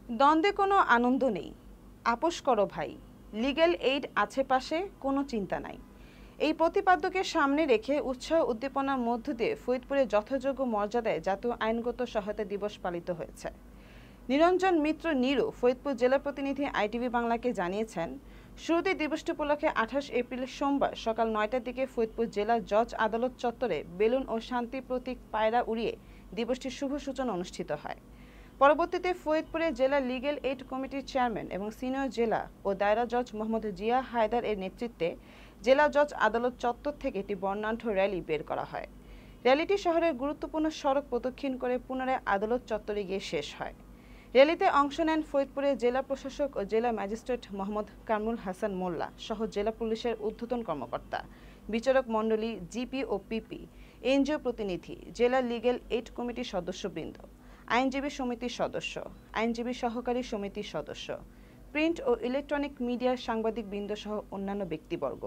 দ্বন্দ্বে কোনো আনন্দ নেই, আপোস করো ভাই, লিগ্যাল এইড আছে পাশে, কোনো চিন্তা নাই। এই প্রতিপাদ্যকে সামনে রেখে উৎসাহ উদ্দীপনার মধ্য দিয়ে ফরিদপুরে যথাযোগ্য মর্যাদায় জাতীয় আইনগত সহায়তা দিবস পালিত হয়েছে। নিরঞ্জন মিত্র নিরু ফরিদপুর জেলা প্রতিনিধি আইটিভি বাংলাকে জানিয়েছেন, শুরুতে দিবসটি উপলক্ষে 28 এপ্রিল সোমবার সকাল 9টার দিকে ফরিদপুর জেলা জজ আদালত চত্বরে বেলুন ও শান্তি প্রতীক পায়রা উড়িয়ে দিবসটির শুভ সূচনা অনুষ্ঠিত হয়। পরবর্তীতে ফরিদপুরে জেলা লিগ্যাল এইড কমিটির চেয়ারম্যান এবং সিনিয়র জেলা ও দায়রা জজ মোহাম্মদ জিয়া হায়দার এর নেতৃত্বে জেলা জজ আদালত চত্বর থেকে একটি বর্ণাঢ্য র্যালি বের করা হয়। র্যালিটি শহরের গুরুত্বপূর্ণ সড়ক প্রদক্ষিণ করে পুনরায় আদালত চত্বরে গিয়ে শেষ হয়। র্যালিতে অংশ নেন ফরিদপুরের জেলা প্রশাসক ও জেলা ম্যাজিস্ট্রেট মোহাম্মদ কামরুল হাসান মোল্লা সহ জেলা পুলিশের ঊর্ধ্বতন কর্মকর্তা, বিচারক মণ্ডলী, জিপি ও পিপি, এনজিও প্রতিনিধি, জেলা লিগ্যাল এইড কমিটির সদস্যবৃন্দ, আইনজীবী সমিতির সদস্য, আইনজীবী সহকারী সমিতির সদস্য, প্রিন্ট ও ইলেকট্রনিক মিডিয়ার সাংবাদিকবৃন্দ সহ অন্যান্য ব্যক্তিবর্গ।